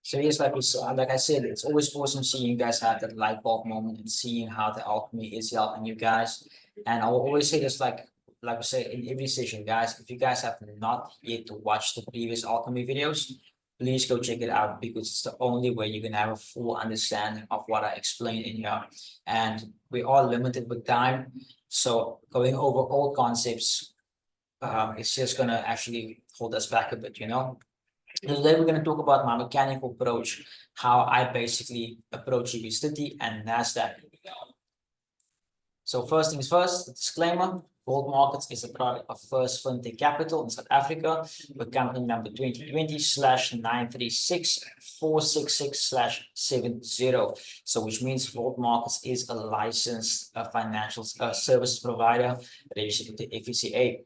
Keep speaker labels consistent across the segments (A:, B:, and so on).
A: So yes, like I said, it's always awesome seeing you guys have that light bulb moment and seeing how the alchemy is helping you guys. And I will always say this, like I say in every session, guys, if you guys have not yet watched the previous alchemy videos, please go check it out because it's the only way you can have a full understanding of what I explained in here. And we are limited with time, so going over all concepts, it's just gonna actually hold us back a bit, you know. Today we're going to talk about my mechanical approach, how I basically approach US30 and Nasdaq. So first things first, disclaimer, Gold Markets is a product of First Fintech Capital in South Africa, with company number 2020/936-466/70. So which means Gold Markets is a licensed financial services provider registered with the FCA.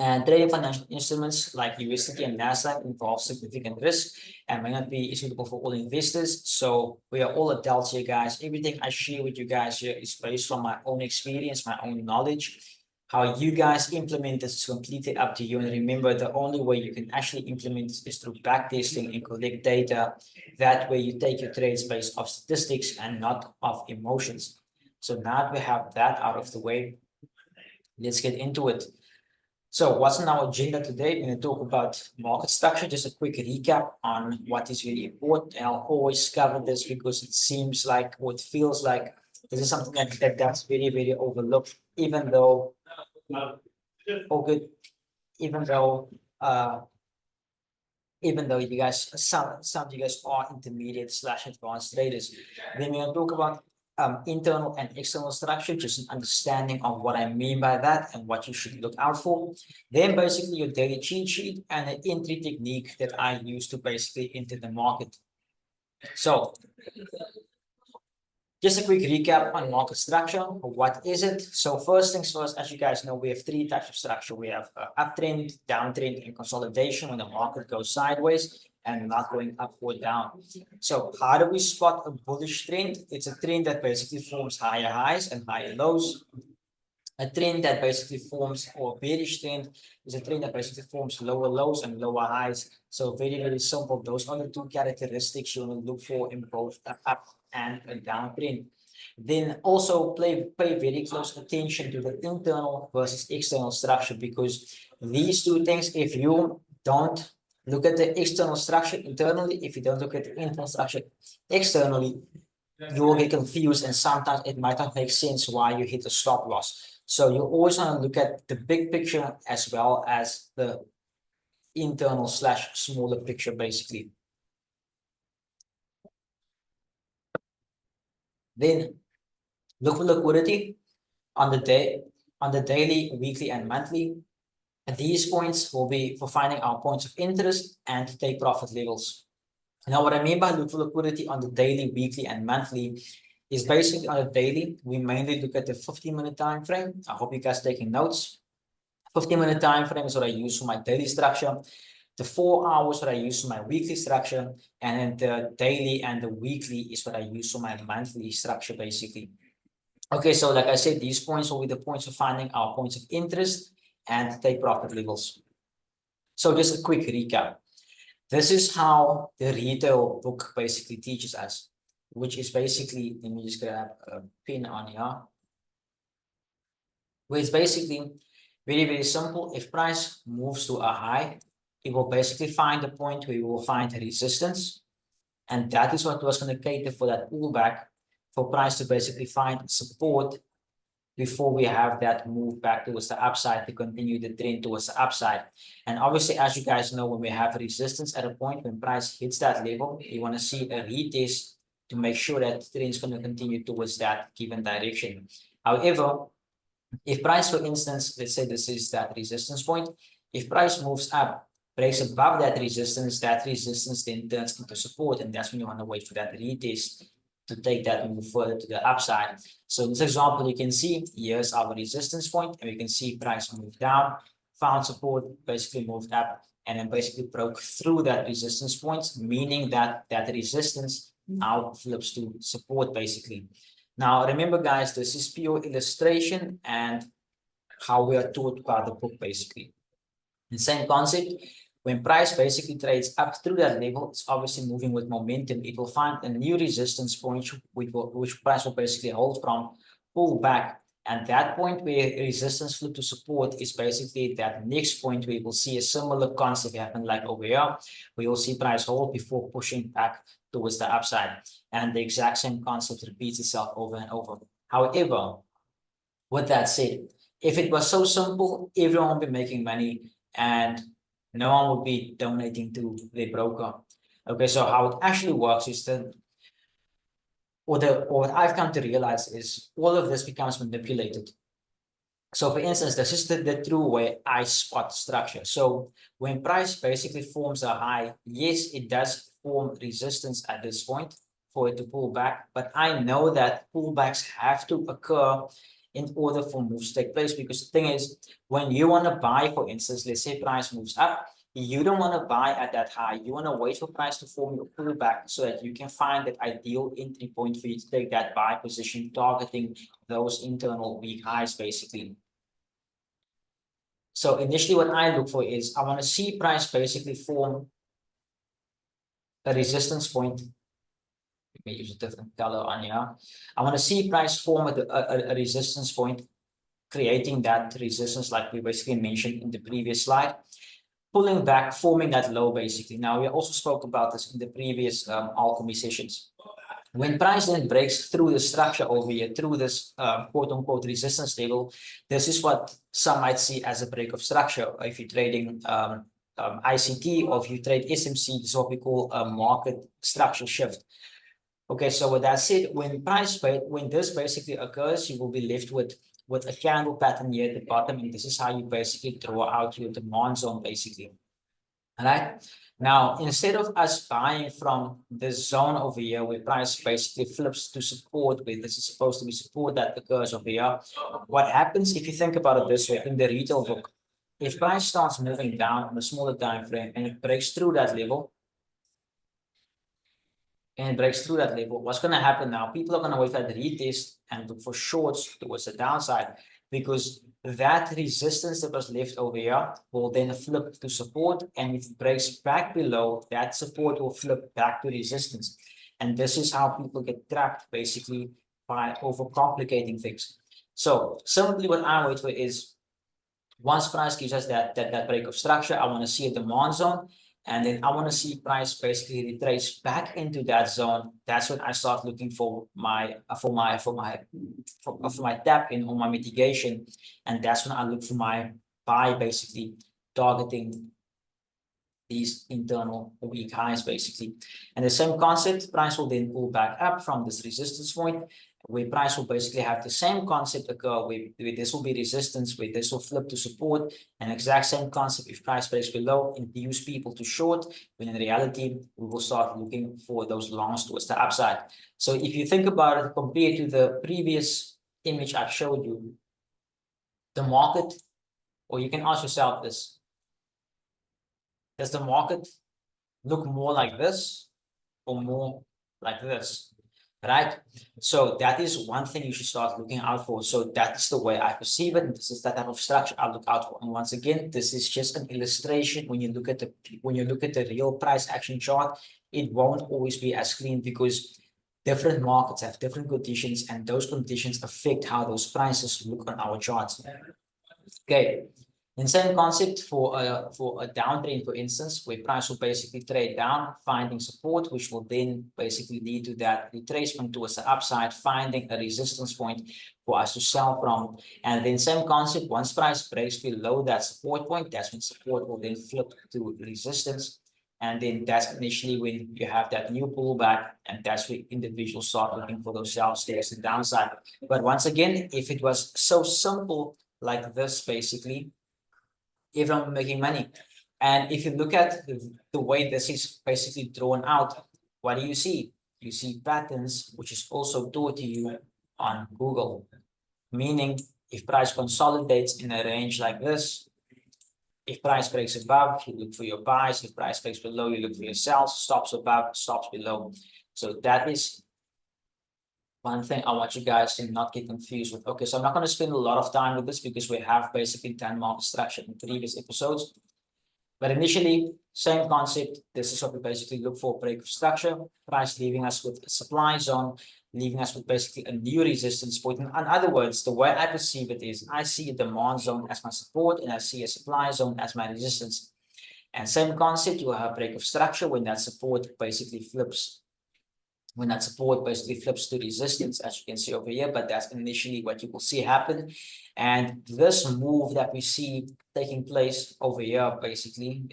A: And trading financial instruments like US30 and Nasdaq involve significant risk and may not be suitable for all investors. So we are all adults here, guys. Everything I share with you guys here is based on my own experience, my own knowledge. How you guys implement this is completely up to you. And remember, the only way you can actually implement this is through backtesting and collect data. That way you take your trades based off statistics and not of emotions. So now that we have that out of the way, let's get into it. So what's on our agenda today? We're going to talk about market structure, just a quick recap on what is really important. And I'll always cover this because it seems like, or it feels like this is something that's very, very overlooked, even though, even though you guys, some of you guys are intermediate/advanced traders. Then we're going to talk about internal and external structure, just an understanding of what I mean by that and what you should look out for. Then basically your daily cheat sheet and an entry technique that I use to basically enter the market. So just a quick recap on market structure. What is it? So first things first, as you guys know, we have three types of structure. We have uptrend, downtrend, and consolidation when the market goes sideways and not going up or down. So how do we spot a bullish trend? It's a trend that basically forms higher highs and higher lows. A trend that basically forms, or bearish trend, is a trend that basically forms lower lows and lower highs. So very, very simple. Those are the two characteristics you want to look for in both an up and a down trend. Then also pay very close attention to the internal versus external structure, because these two things, if you don't look at the external structure internally, if you don't look at the internal structure externally, you will get confused and sometimes it might not make sense why you hit a stop loss. So you always want to look at the big picture as well as the internal/smaller picture, basically. Then look for liquidity on the daily, weekly, and monthly. And these points will be for finding our points of interest and to take profit levels. Now, what I mean by look for liquidity on the daily, weekly, and monthly is basically on the daily, we mainly look at the 15-minute time frame. I hope you guys are taking notes. 15-minute time frame is what I use for my daily structure. The 4 hours what I use for my weekly structure, and then the daily and the weekly is what I use for my monthly structure, basically. Okay, so like I said, these points will be the points of finding our points of interest and take profit levels. So just a quick recap. This is how the retail book basically teaches us, which is basically, let me just grab a pin on here, where it's basically very, very simple. If price moves to a high, it will basically find a point where you will find a resistance. And that is what was going to cater for that pullback, for price to basically find support before we have that move back towards the upside to continue the trend towards the upside. And obviously, as you guys know, when we have resistance at a point, when price hits that level, you want to see a retest to make sure that the trend is going to continue towards that given direction. However, if price, for instance, let's say this is that resistance point, if price moves up, breaks above that resistance then turns into support, and that's when you want to wait for that retest to take that move further to the upside. So in this example, you can see here's our resistance point, and we can see price move down, found support, basically moved up, and then basically broke through that resistance point, meaning that that resistance now flips to support, basically. Now, remember, guys, this is pure illustration and how we are taught by the book, basically. The same concept. When price basically trades up through that level, it's obviously moving with momentum. It will find a new resistance point, which price will basically hold from, pull back. And that point where resistance flip to support is basically that next point where you will see a similar concept happen like over here. We will see price hold before pushing back towards the upside. And the exact same concept repeats itself over and over. However, with that said, if it was so simple, everyone would be making money and no one would be donating to their broker. Okay, so how it actually works is that, or what I've come to realize is all of this becomes manipulated. So for instance, this is the true way I spot structure. So when price basically forms a high, yes, it does form resistance at this point for it to pull back, but I know that pullbacks have to occur in order for moves to take place. Because the thing is, when you want to buy, for instance, let's say price moves up, you don't want to buy at that high. You want to wait for price to form your pullback so that you can find that ideal entry point for you to take that buy position, targeting those internal weak highs basically. So initially what I look for is I want to see price basically form a resistance point. Let me use a different color on here. I want to see price form a resistance point, creating that resistance like we basically mentioned in the previous slide, pulling back, forming that low basically. Now we also spoke about this in the previous alchemy sessions. When price then breaks through the structure over here, through this quote unquote resistance level, this is what some might see as a break of structure. If you're trading ICT or if you trade SMC, this is what we call a market structure shift. Okay, so with that said, when this basically occurs, you will be left with a candle pattern here at the bottom, and this is how you basically draw out your demand zone basically. All right. Now, instead of us buying from this zone over here where price basically flips to support, where this is supposed to be support that occurs over here, what happens if you think about it this way in the retail book, if price starts moving down on a smaller time frame and it breaks through that level, what's going to happen now? People are going to wait for the retest and look for shorts towards the downside, because that resistance that was left over here will then flip to support, and if it breaks back below, that support will flip back to resistance. And this is how people get trapped basically by overcomplicating things. So simply what I wait for is, once price gives us that break of structure, I want to see a demand zone. And then I want to see price basically retrace back into that zone. That's when I start looking for my tap in on my mitigation, and that's when I look for my buy, basically targeting these internal weak highs basically. And the same concept, price will then pull back up from this resistance point, where price will basically have the same concept occur, where this will be resistance, where this will flip to support, and exact same concept. If price breaks below, induce people to short, when in reality we will start looking for those longs towards the upside. So if you think about it compared to the previous image I've showed you, the market, or you can ask yourself this, does the market look more like this or more like this? Right? So that is one thing you should start looking out for. So that's the way I perceive it. And this is that type of structure I look out for. And once again, this is just an illustration. When you look at the real price action chart, it won't always be as clean, because different markets have different conditions, and those conditions affect how those prices look on our charts. Okay. And same concept for a downtrend, for instance, where price will basically trade down, finding support, which will then basically lead to that retracement towards the upside, finding a resistance point for us to sell from. And then same concept, once price breaks below that support point, that's when support will then flip to resistance. And then that's initially when you have that new pullback, and that's when individuals start looking for those sell stairs and downside. But once again, if it was so simple like this, basically, everyone making money. And if you look at the way this is basically drawn out, what do you see? You see patterns, which is also taught to you on Google. Meaning, if price consolidates in a range like this, if price breaks above, you look for your buys. If price breaks below, you look for your sells. Stops above, stops below. So that is one thing I want you guys to not get confused with. Okay, so I'm not going to spend a lot of time with this, because we have basically done market structure in previous episodes. But initially, Same concept. This is what we basically look for: break of structure, price leaving us with a supply zone, leaving us with basically a new resistance point. In other words, the way I perceive it is I see a demand zone as my support and I see a supply zone as my resistance. And same concept, you have break of structure when that support basically flips. When that support basically flips to resistance, as you can see over here, but that's initially what you will see happen. And this move that we see taking place over here, basically,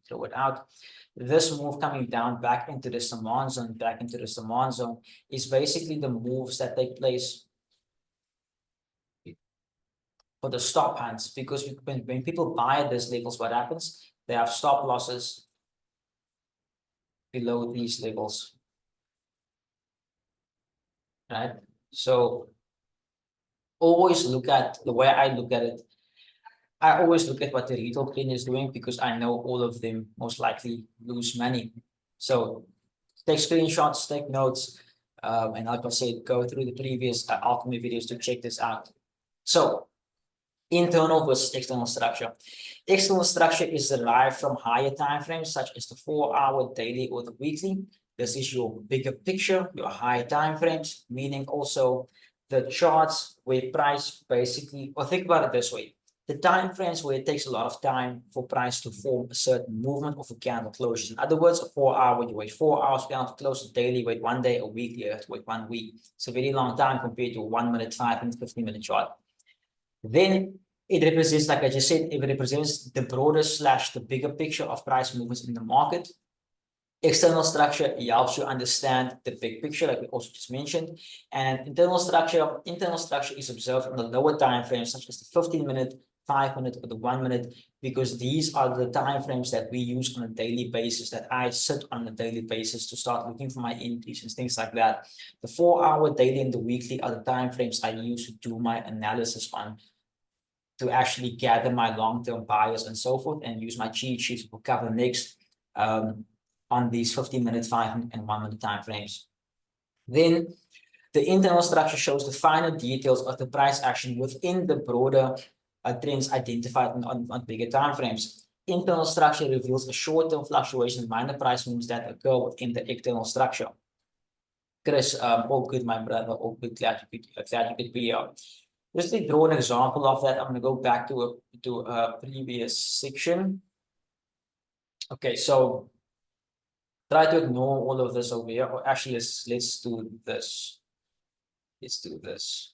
A: throw it out. This move coming down back into the demand zone, is basically the moves that take place for the stop hands. Because when people buy at these levels, what happens? They have stop losses below these levels. Right? So always look at the way I look at it. I always look at what the retail trader is doing because I know all of them most likely lose money. So take screenshots, take notes, and like I said, go through the previous Alchemy videos to check this out. So internal versus external structure. External structure is derived from higher time frames such as the 4-hour, daily, or the weekly. This is your bigger picture, your higher time frames, meaning also the charts where price basically, or think about it this way, the time frames where it takes a lot of time for price to form a certain movement of a candle closures. In other words, a 4-hour, you wait 4 hours for candle to close, a daily, wait 1 day, a weekly, you have to wait 1 week. It's a very long time compared to a 1 minute, 5 minute, 15-minute chart. Then it represents, like I just said, it represents the broader / the bigger picture of price movements in the market. External structure helps you understand the big picture, like we also just mentioned. And internal structure is observed on the lower time frames, such as the 15-minute, 5-minute, or the 1 minute, because these are the time frames that we use on a daily basis, that I sit on a daily basis to start looking for my entries and things like that. The 4-hour, daily, and the weekly are the time frames I use to do my analysis on, to actually gather my long-term buyers and so forth, and use my cheat sheets to cover next on these 15-minute, 5-minute, and 1 minute time frames. Then the internal structure shows the finer details of the price action within the broader trends identified on bigger time frames. Internal structure reveals a short-term fluctuation in minor price moves that occur within the external structure. Chris, all good, my brother, all good. Glad you could be here. Just to draw an example of that, I'm going to go back to a previous section. Okay, so try to ignore all of this over here. Or actually, let's do this. Let's do this.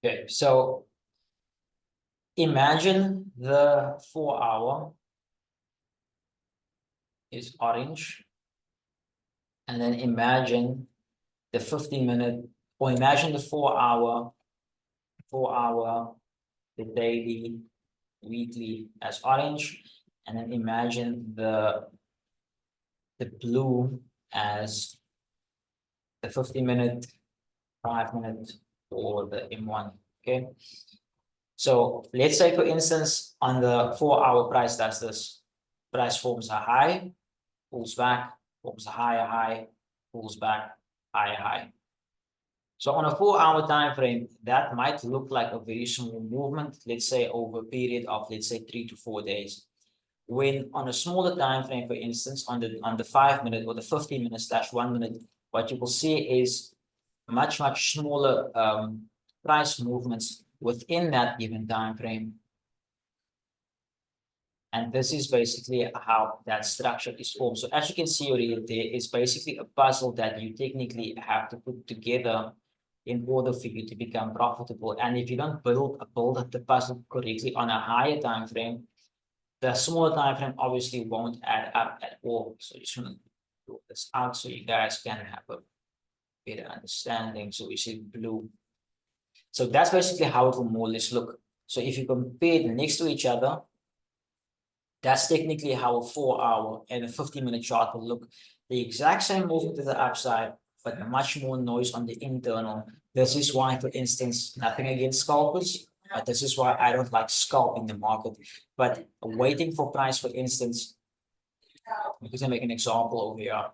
A: Okay, so imagine the 4-hour is orange, and then imagine the 15-minute, or imagine the 4-hour, the daily, weekly as orange, and then imagine the blue as the 15-minute, 5-minute, or the M1. Okay, so let's say, for instance, on the 4-hour price, that's this. Price forms a high, pulls back, forms a higher high, pulls back, higher high. So on a 4-hour time frame, that might look like a very small movement, let's say over a period of, let's say, 3 to 4 days. When on a smaller time frame, for instance, on the 5-minute or the 15-minute / 1 minute, what you will see is much smaller price movements within that given time frame. And this is basically how that structure is formed. So as you can see already, there is basically a puzzle that you technically have to put together in order for you to become profitable. And if you don't build the puzzle correctly on a higher time frame, the smaller time frame obviously won't add up at all. So you just want to do this out so you guys can have a better understanding. So we see blue. So that's basically how it will more or less look. So if you compare them next to each other, that's technically how a 4-hour and a 15-minute chart will look. The exact same movement to the upside, but much more noise on the internal. This is why, for instance, nothing against scalpers, but this is why I don't like scalping the market. But waiting for price, for instance, because I make an example over here.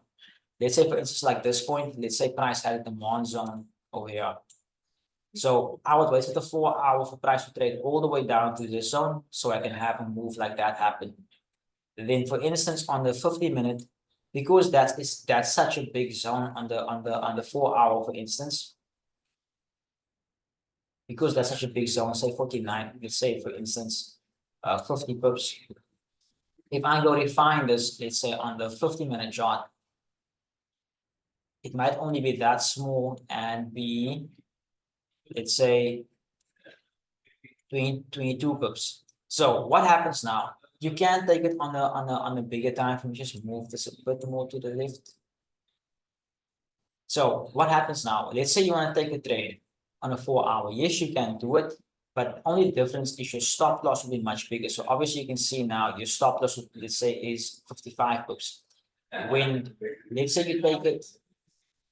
A: Let's say, for instance, like this point, let's say price had a demand zone over here. So I would wait for the 4 hour for price to trade all the way down to this zone so I can have a move like that happen. Then for instance, on the 50-minute, because that's such a big zone on the 4 hour, for instance, because that's such a big zone, say 49, let's say for instance, 50 pips. If I go refine this, let's say on the 50-minute chart, it might only be that small and be, let's say, 22 pips. So what happens now? You can't take it on a bigger time frame. Just move this a bit more to the left. So what happens now? Let's say you want to take a trade on a 4 hour. Yes, you can do it, but only difference is your stop loss will be much bigger. So obviously you can see now your stop loss, let's say, is 55 pips. When let's say you take it,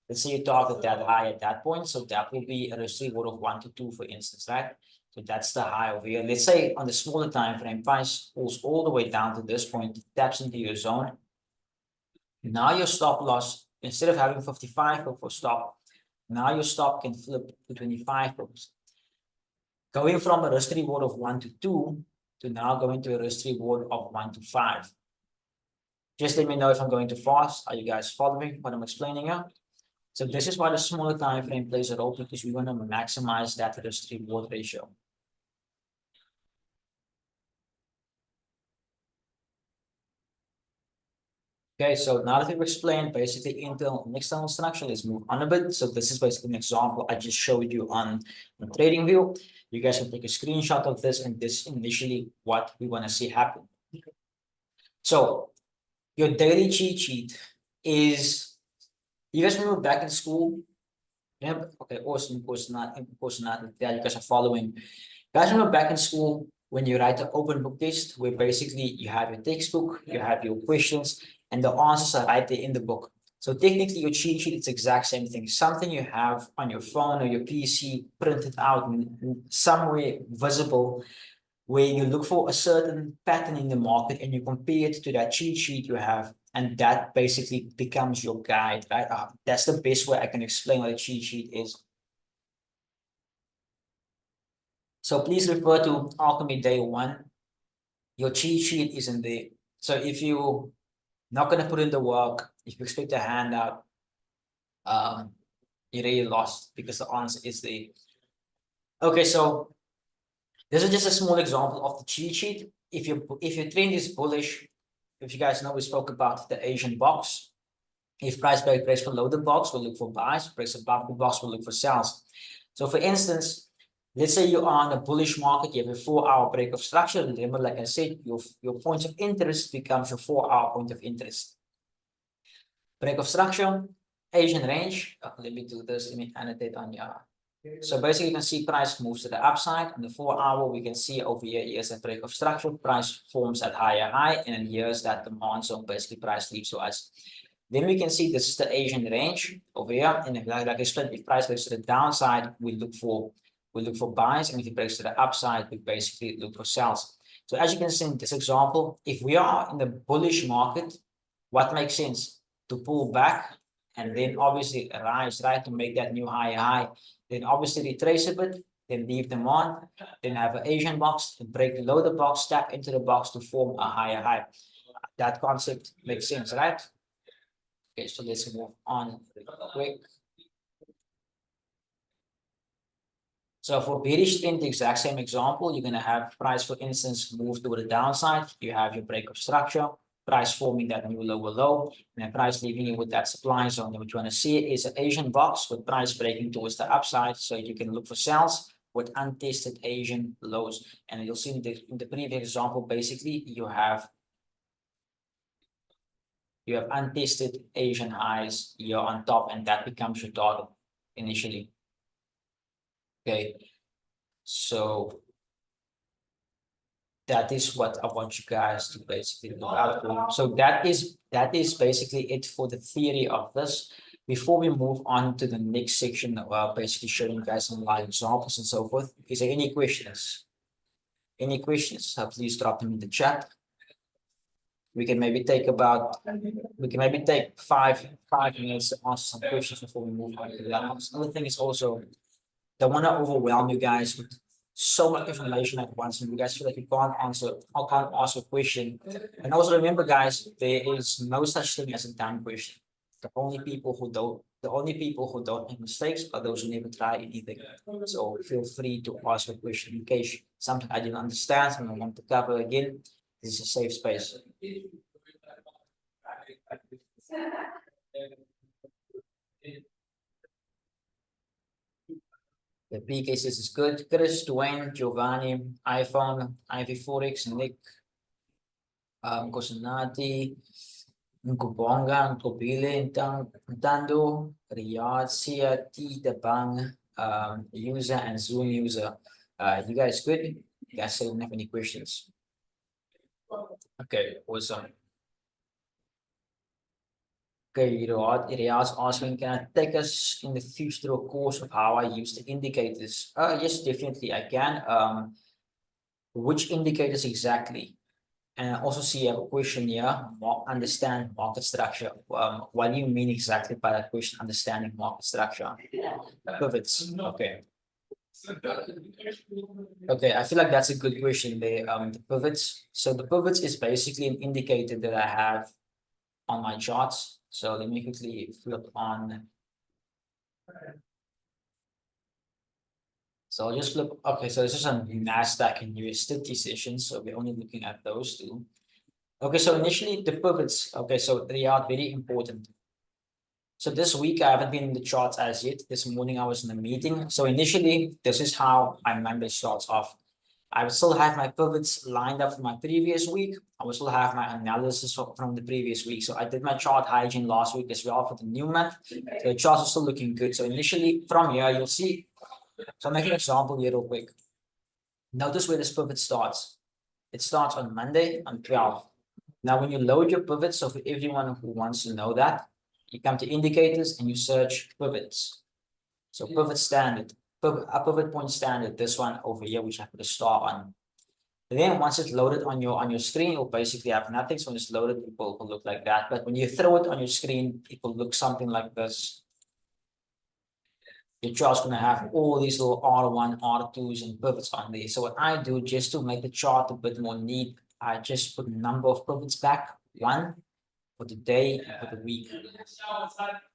A: let's say you target that high at that point, so that will be a risk reward of 1 to 2, for instance, right? So that's the high over here. Let's say on the smaller time frame, price pulls all the way down to this point, taps into your zone. Now your stop loss, instead of having 55 for stop, now your stop can flip to 25 pips. Going from a risk reward of 1 to 2 to now going to a risk reward of 1 to 5. Just let me know if I'm going too fast. Are you guys following what I'm explaining here? So this is why the smaller time frame plays a role, because we want to maximize that risk reward ratio. Okay, so now that we've explained basically internal and external structure, let's move on a bit. So this is basically an example I just showed you on TradingView. You guys can take a screenshot of this, and this initially what we want to see happen. So your daily cheat sheet is, you guys remember back in school? Yeah, okay, awesome. Of course not. Yeah, you guys are following. Guys, remember back in school when you write an open book test, where basically you have your textbook, you have your questions, and the answers are right there in the book. So technically your cheat sheet is the exact same thing. Something you have on your phone or your PC printed out somewhere visible, where you look for a certain pattern in the market and you compare it to that cheat sheet you have, and that basically becomes your guide, right? That's the best way I can explain what a cheat sheet is. So please refer to Alchemy Day 1. Your cheat sheet is in there. So if you're not going to put in the work, if you expect a handout, you're really lost, because the answer is there. Okay, so this is just a small example of the cheat sheet. If your trend is bullish, if you guys know, we spoke about the Asian box. If price breaks below the box, we'll look for buys. Breaks above the box, we'll look for sells. So for instance, let's say you are in a bullish market, you have a 4 hour break of structure. Remember, like I said, your point of interest becomes your 4 hour point of interest. Break of structure, Asian range. Let me do this. Let me annotate on here. So basically, you can see price moves to the upside. On the 4 hour, we can see over here, here's a break of structure. Price forms at higher high, and then here's that demand zone. Basically, price leaves to us. Then we can see this is the Asian range over here. And if, like I explained, if price goes to the downside, we look for buys, and if it breaks to the upside, we basically look for sells. So as you can see in this example, if we are in the bullish market, what makes sense? To pull back and then obviously rise, right, to make that new high. Then obviously retrace a bit, then leave them on, then have an Asian box, and break below the box, tap into the box to form a higher high. That concept makes sense, right? Okay, so let's move on real quick. So for bearish trend, the exact same example, you're going to have price, for instance, move to the downside. You have your break of structure, price forming that new lower low, and then price leaving you with that supply zone. What you want to see is an Asian box with price breaking towards the upside, so you can look for sells with untested Asian lows. And you'll see in the previous example, basically, you have untested Asian highs here on top, and that becomes your target initially. Okay, so that is what I want you guys to basically look out for. So that is basically it for the theory of this. Before we move on to the next section, basically showing you guys some live examples and so forth. Is there any questions? Any questions? Please drop them in the chat. we can maybe take 5 minutes to answer some questions before we move on to that. Another thing is also, don't want to overwhelm you guys with so much information at once, and you guys feel like you can't ask a question. And also remember, guys, there is no such thing as a dumb question. The only people who don't make mistakes are those who never try anything. So feel free to ask a question in case something I didn't understand and I want to cover again. This is a safe space. The P cases is good. Chris, Dwayne, Giovanni, iPhone, Ivy Forex, Nick, Kosanati, Nkubonga, Nkobile, Ntando, Riyadh, Sia, T, Tabang, user and Zoom user. You guys good? You guys still don't have any questions? Okay, awesome. Okay, Riyadh's asking, can I take us in the future through a course of how I use the indicators? Yes, definitely I can. Which indicators exactly? And I also see a question here, understand market structure. What do you mean exactly by that question, understanding market structure? Pivots, okay. Okay, I feel like that's a good question there. The pivots. So the pivots is basically an indicator that I have on my charts. So let me quickly flip on. So I'll just flip. Okay, so this is a NASDAQ and US30 session. So we're only looking at those two. Okay, so initially the pivots. Okay, so they are very important. So this week I haven't been in the charts as yet. This morning I was in a meeting. So initially, this is how my Monday starts off. I will still have my pivots lined up from my previous week. I will still have my analysis from the previous week. So I did my chart hygiene last week as well for the new month. So the charts are still looking good. So initially from here, you'll see. So I'll make an example here real quick. Notice where this pivot starts. It starts on Monday on 12. Now, when you load your pivots, so for everyone who wants to know that, you come to indicators and you search pivots. So pivot standard, a pivot point standard, this one over here, which I put a star on. And then once it's loaded on your screen, you'll basically have nothing. So when it's loaded, it will look like that. But when you throw it on your screen, it will look something like this. Your chart's going to have all these little R1, R2s, and pivots on there. So what I do, just to make the chart a bit more neat, I just put number of pivots back, 1 for the day and for the week.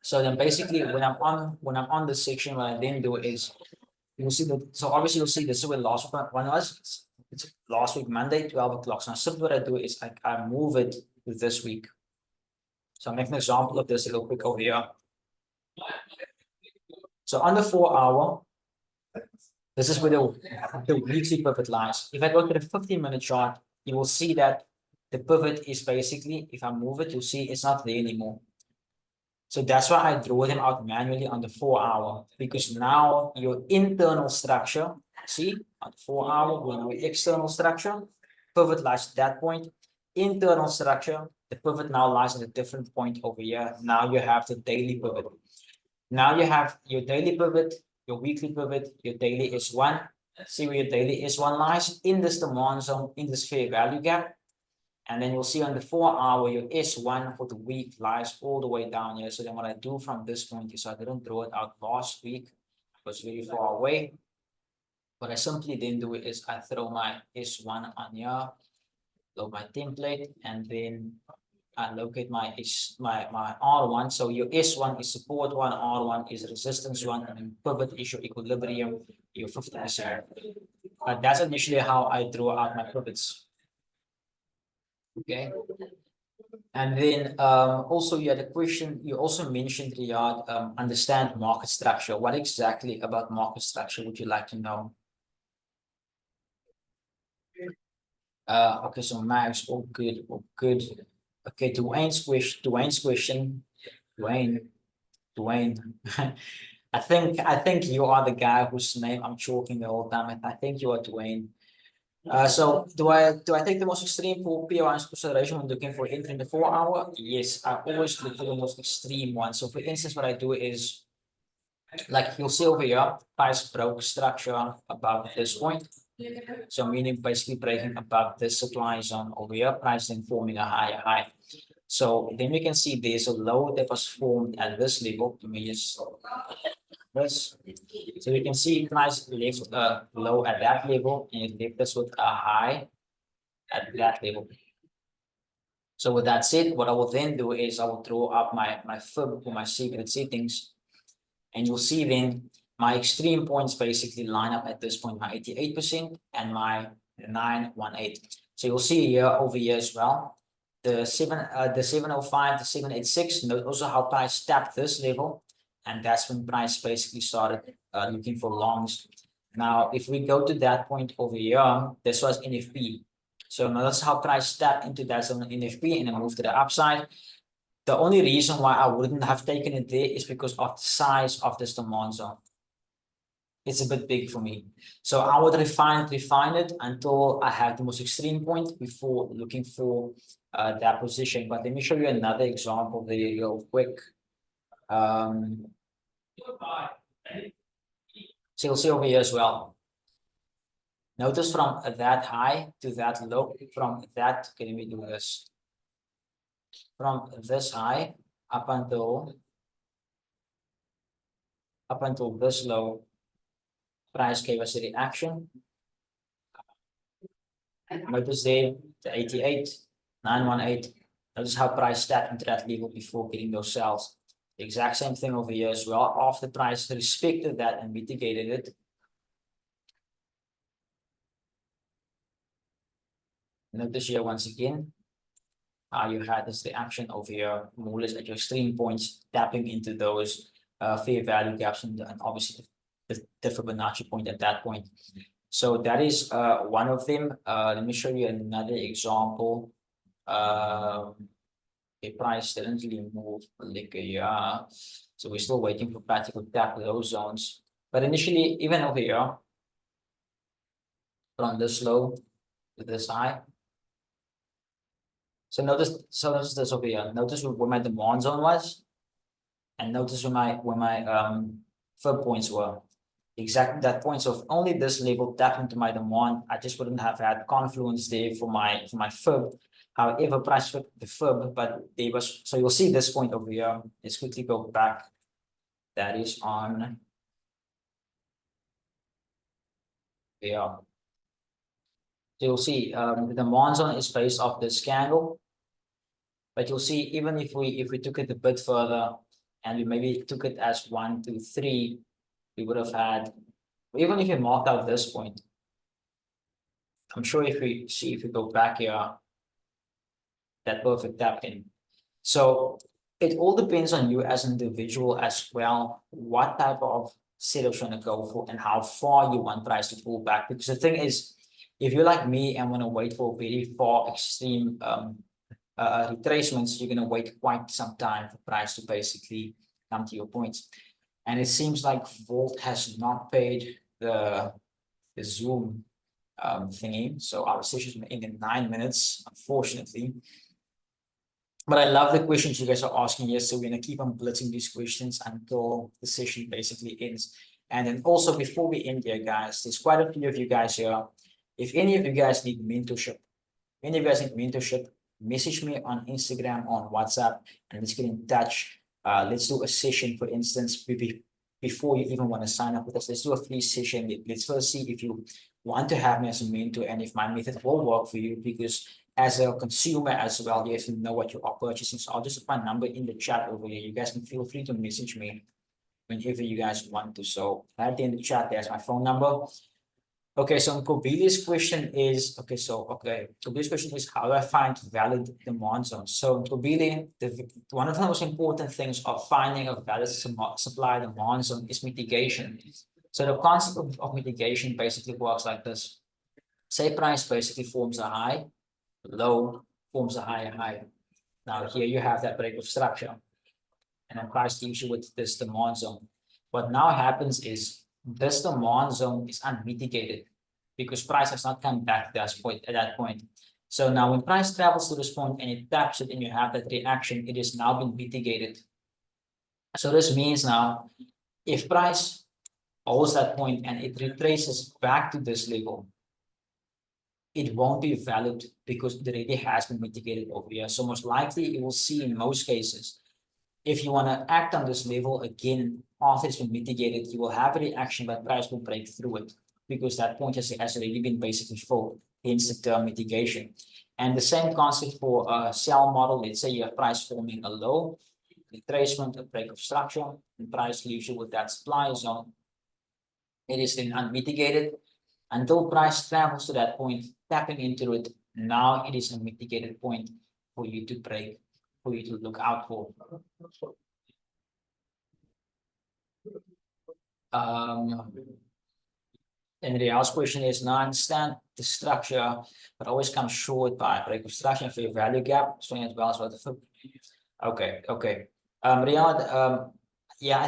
A: So then basically when I'm on this section, what I then do is you'll see that. So obviously you'll see this is where last one was. It's last week, Monday, 12 o'clock. So simply what I do is I move it to this week. So I'll make an example of this real quick over here. So on the 4 hour, this is where the weekly pivot lies. If I go to the 15-minute chart, you will see that the pivot is basically, if I move it, you'll see it's not there anymore. So that's why I draw them out manually on the 4 hour, because now your internal structure, see, on the 4 hour, we know external structure, pivot lies at that point. Internal structure, the pivot now lies at a different point over here. Now you have the daily pivot. Now you have your daily pivot, your weekly pivot, your daily S1. See where your daily S1 lies in this demand zone, in this fair value gap. And then you'll see on the 4 hour, your S1 for the week lies all the way down here. So then what I do from this point is I didn't draw it out last week. It was very far away. What I simply then do is I throw my S1 on here, load my template, and then I locate my R1. So your S1 is support one, R1 is resistance one, and then pivot is your equilibrium, your 50%. But that's initially how I draw out my pivots. Okay. And then also you had a question, you also mentioned, Riyadh, understand market structure. What exactly about market structure would you like to know? Okay, so Max, all good, all good. Okay, Dwayne, Dwayne. I think you are the guy whose name I'm talking the whole time. I think you are Dwayne. So do I take the most extreme for POI consideration when looking for entry in the 4 hour? Yes, I always look for the most extreme one. So for instance, what I do is, like you'll see over here, price broke structure above this point. So meaning basically breaking above this supply zone over here, price then forming a higher high. So then we can see there's a low that was formed at this level. Let me just this. So we can see price left a low at that level and it left us with a high at that level. So with that said, what I will then do is I will draw up my fib for my secret settings, and you'll see then my extreme points basically line up at this point, my 88% and my 918. So you'll see here over here as well, the 705, the 786, note also how price tapped this level, and that's when price basically started looking for longs. Now, if we go to that point over here, this was NFP. So notice how price tapped into that zone NFP and then moved to the upside. The only reason why I wouldn't have taken it there is because of the size of this demand zone. It's a bit big for me. So I would refine it until I have the most extreme point before looking for that position. But let me show you another example there real quick. So you'll see over here as well. Notice from that high to that low, from that, okay, let me do this. From this high up until this low, price gave us a reaction. Notice there the 88, 918. Notice how price tapped into that level before getting those sells. The exact same thing over here as well. After price respected that and mitigated it. Notice here once again, you had this reaction over here, more or less at your extreme points, tapping into those fair value gaps and obviously the Fibonacci point at that point. So that is one of them. Let me show you another example. The price didn't really move like a year. So we're still waiting for practical tap those zones. But initially, even over here, from this low to this high. So notice this over here. Notice where my demand zone was, and notice where my fib points were. Exactly that point. So if only this level tapped into my demand, I just wouldn't have had confluence there for my fib. However, price fit the fib, but there was, so you'll see this point over here. Let's quickly go back. That is on here. So you'll see the demand zone is based off this candle. But you'll see, even if we took it a bit further and we maybe took it as 1, 2, 3, we would have had, even if we marked out this point, I'm sure if we go back here, that perfect tap in. So it all depends on you as an individual as well, what type of setups you want to go for and how far you want price to pull back. Because the thing is, if you're like me and want to wait for very far extreme retracements, you're going to wait quite some time for price to basically come to your points. And it seems like Volt has not paid the Zoom thingy. So our session is in 9 minutes, unfortunately. But I love the questions you guys are asking here. So we're going to keep on blitzing these questions until the session basically ends. And then also before we end here, guys, there's quite a few of you guys here. If any of you guys need mentorship, message me on Instagram, on WhatsApp, and let's get in touch. Let's do a session, for instance, before you even want to sign up with us. Let's do a free session. Let's first see if you want to have me as a mentor and if my method will work for you, because as a consumer as well, you have to know what you are purchasing. So I'll just put my number in the chat over here. You guys can feel free to message me whenever you guys want to. So right there in the chat, there's my phone number. Okay, so Kobili's question is, Kobili's question is, how do I find valid demand zones? So Kobili, one of the most important things of finding a valid supply demand zone is mitigation. So the concept of mitigation basically works like this. Say price basically forms a high, low forms a higher high. Now here you have that break of structure, and then price leaves you with this demand zone. What now happens is this demand zone is unmitigated because price has not come back to that point. So now when price travels to this point and it taps it and you have that reaction, it has now been mitigated. So this means now if price holds that point and it retraces back to this level, it won't be valid because it already has been mitigated over here. So most likely you will see in most cases, if you want to act on this level again, after it's been mitigated, you will have a reaction, but price will break through it because that point has already been basically filled, hence the term mitigation. And the same concept for a sell model. Let's say you have price forming a low, retracement, a break of structure, and price leaves you with that supply zone. It is then unmitigated until price travels to that point, tapping into it. Now it is a mitigated point for you to break, for you to look out for. And the last question is, now I understand the structure, but always comes short by break of structure for your value gap, swing as well as what the okay. Riyadh, yeah, I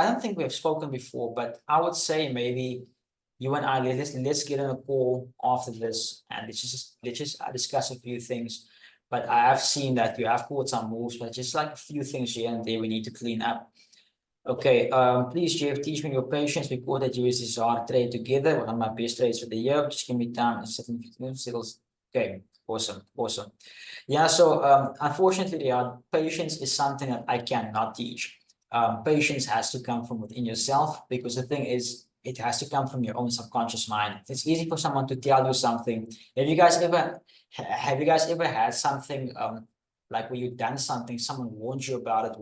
A: don't think we have spoken before, but I would say maybe you and I, let's get on a call after this and let's just discuss a few things. But I have seen that you have caught some moves, but just like a few things here and there we need to clean up. Okay, please, Jeff, teach me your patience. We call that USSR trade together. One of my best trades for the year. Just give me time and 7 seconds. Okay, awesome. Yeah, so unfortunately, patience is something that I cannot teach. Patience has to come from within yourself because the thing is, it has to come from your own subconscious mind. It's easy for someone to tell you something. Have you guys ever had something like when you've done something, someone warns you about it,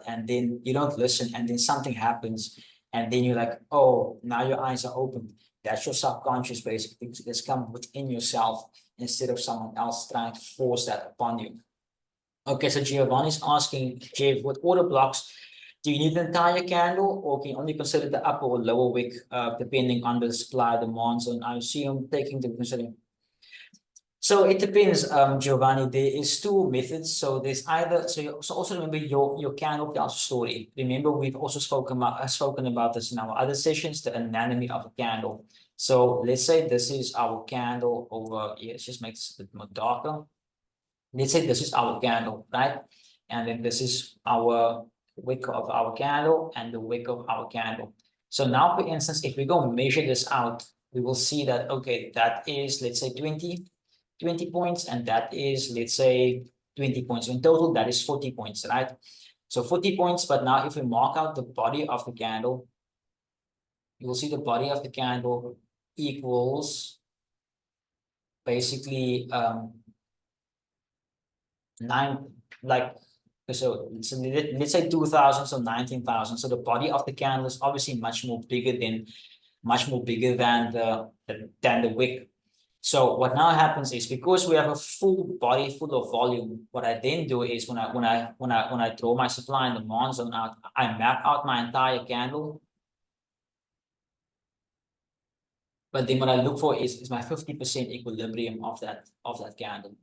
A: and then you don't listen, and then something happens, and then you're like, oh, now your eyes are open. That's your subconscious basically. It's come within yourself instead of someone else trying to force that upon you. Okay, so Giovanni's asking, Jeff, with order blocks, do you need the entire candle or can you only consider the upper or lower wick depending on the supply demand zone? I assume taking the considering. So it depends, Giovanni. There is two methods. So there's either so also remember your candle tells a story. Remember, we've also spoken about this in our other sessions, the anatomy of a candle. So let's say this is our candle over here. Let's just make this a bit more darker. Let's say this is our candle, right? And then this is our wick of our candle and the wick of our candle. So now, for instance, if we go measure this out, we will see that, okay, that is, let's say 20 points, and that is, let's say 20 points. In total, that is 40 points, right? So 40 points, but now if we mark out the body of the candle, you will see the body of the candle equals basically let's say 2,000, so 19,000. So the body of the candle is obviously much more bigger than the wick. So what now happens is, because we have a full body full of volume, what I then do is when I draw my supply and demand zone out, I map out my entire candle. But then what I look for is my 50% equilibrium of that candle,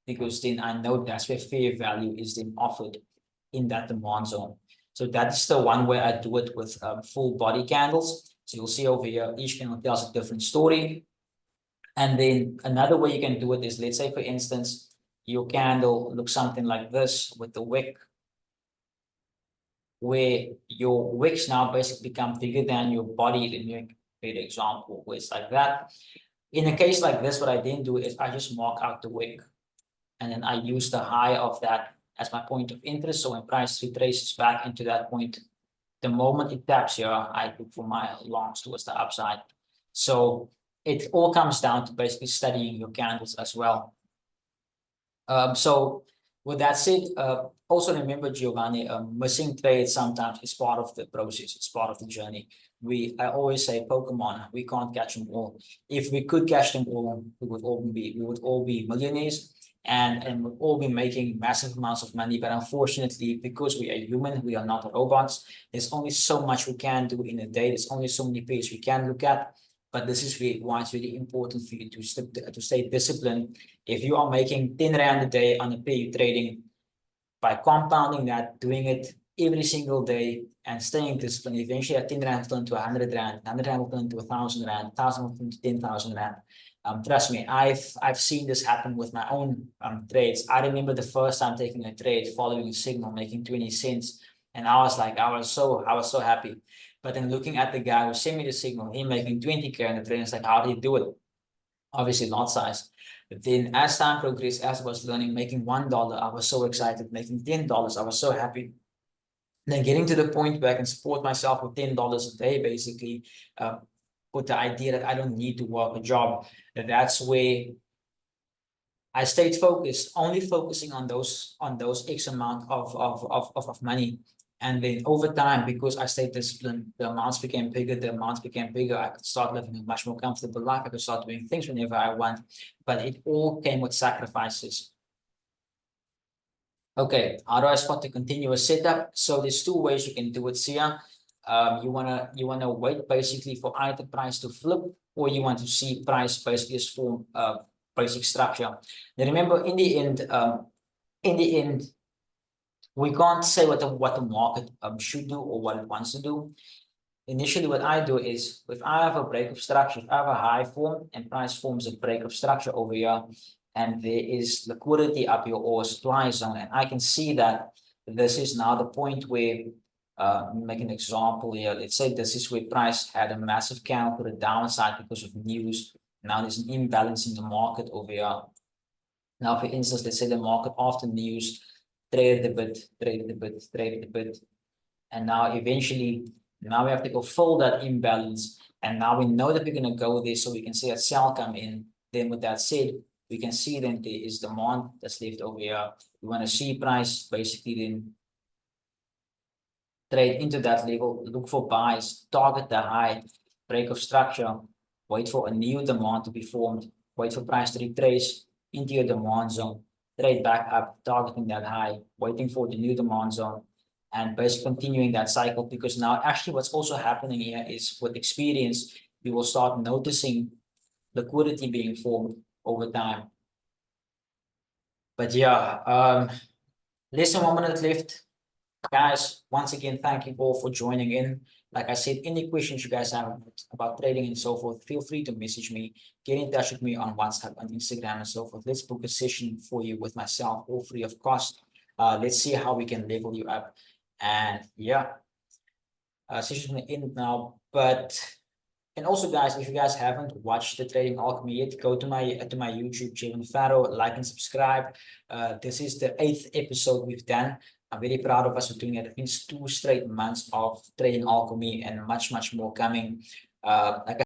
A: because then I know that's where fair value is then offered in that demand zone. So that's the one way I do it with full body candles. So you'll see over here, each candle tells a different story. And then another way you can do it is, let's say, for instance, your candle looks something like this with the wick, where your wicks now basically become bigger than your body. Let me create an example where it's like that. In a case like this, what I then do is I just mark out the wick, and then I use the high of that as my point of interest. So when price retraces back into that point, the moment it taps here, I look for my longs towards the upside. So it all comes down to basically studying your candles as well. So with that said, also remember, Giovanni, missing trades sometimes is part of the process. It's part of the journey. I always say, Pokemon, we can't catch them all. If we could catch them all, we would all be millionaires, and we'll all be making massive amounts of money. But unfortunately, because we are human, we are not robots. There's only so much we can do in a day. There's only so many pairs we can look at. But this is why it's really important for you to stay disciplined. If you are making 10 Rand a day on a pair trading, by compounding that, doing it every single day and staying disciplined, eventually at 10 Rand will turn to 100 Rand, 100 Rand will turn to 1,000 Rand, 1,000 will turn to 10,000 Rand. Trust me, I've seen this happen with my own trades. I remember the first time taking a trade, following a signal, making 20 cents. And I was so happy. But then looking at the guy who sent me the signal, him making 20K on the trade, it's like, how did he do it? obviously lot size. But then as time progressed, as I was learning, making $1, I was so excited. Making $10, I was so happy. Then getting to the point where I can support myself with $10 a day, basically, with the idea that I don't need to work a job. And that's where I stayed focused, only focusing on those X amount of money. And then over time, because I stayed disciplined, the amounts became bigger, I could start living a much more comfortable life. I could start doing things whenever I want, but it all came with sacrifices. Okay, how do I spot the continuous setup? So there's two ways you can do it, Sia. You wanna wait basically for either price to flip, or you want to see price basically as form basic structure. Now remember, in the end, we can't say what the market should do or what it wants to do. Initially, what I do is, if I have a break of structure, if I have a high form and price forms a break of structure over here, and there is liquidity up here or supply zone, and I can see that this is now the point where, make an example here. Let's say this is where price had a massive candle to the downside because of news. Now there's an imbalance in the market over here. Now, for instance, let's say the market after news traded a bit, and now eventually, now we have to go fill that imbalance, and now we know that we're going to go there, so we can see a sell come in. Then with that said, we can see then there is demand that's left over here. We want to see price basically then trade into that level, look for buys, target the high, break of structure, wait for a new demand to be formed, wait for price to retrace into your demand zone, trade back up, targeting that high, waiting for the new demand zone, and basically continuing that cycle. Because now actually what's also happening here is, with experience, you will start noticing liquidity being formed over time. But yeah, less than 1 minute left. Guys, once again, thank you all for joining in. Like I said, any questions you guys have about trading and so forth, feel free to message me, get in touch with me on WhatsApp, on Instagram, and so forth. Let's book a session for you with myself, all free of cost. Let's see how we can level you up. And yeah, session's gonna end now. And also, guys, if you guys haven't watched the Trading Alchemy yet, go to my YouTube, Jevon Pharo, like and subscribe. This is the 8th episode we've done. I'm very proud of us for doing it. It means 2 straight months of Trading Alchemy, and much more coming. Like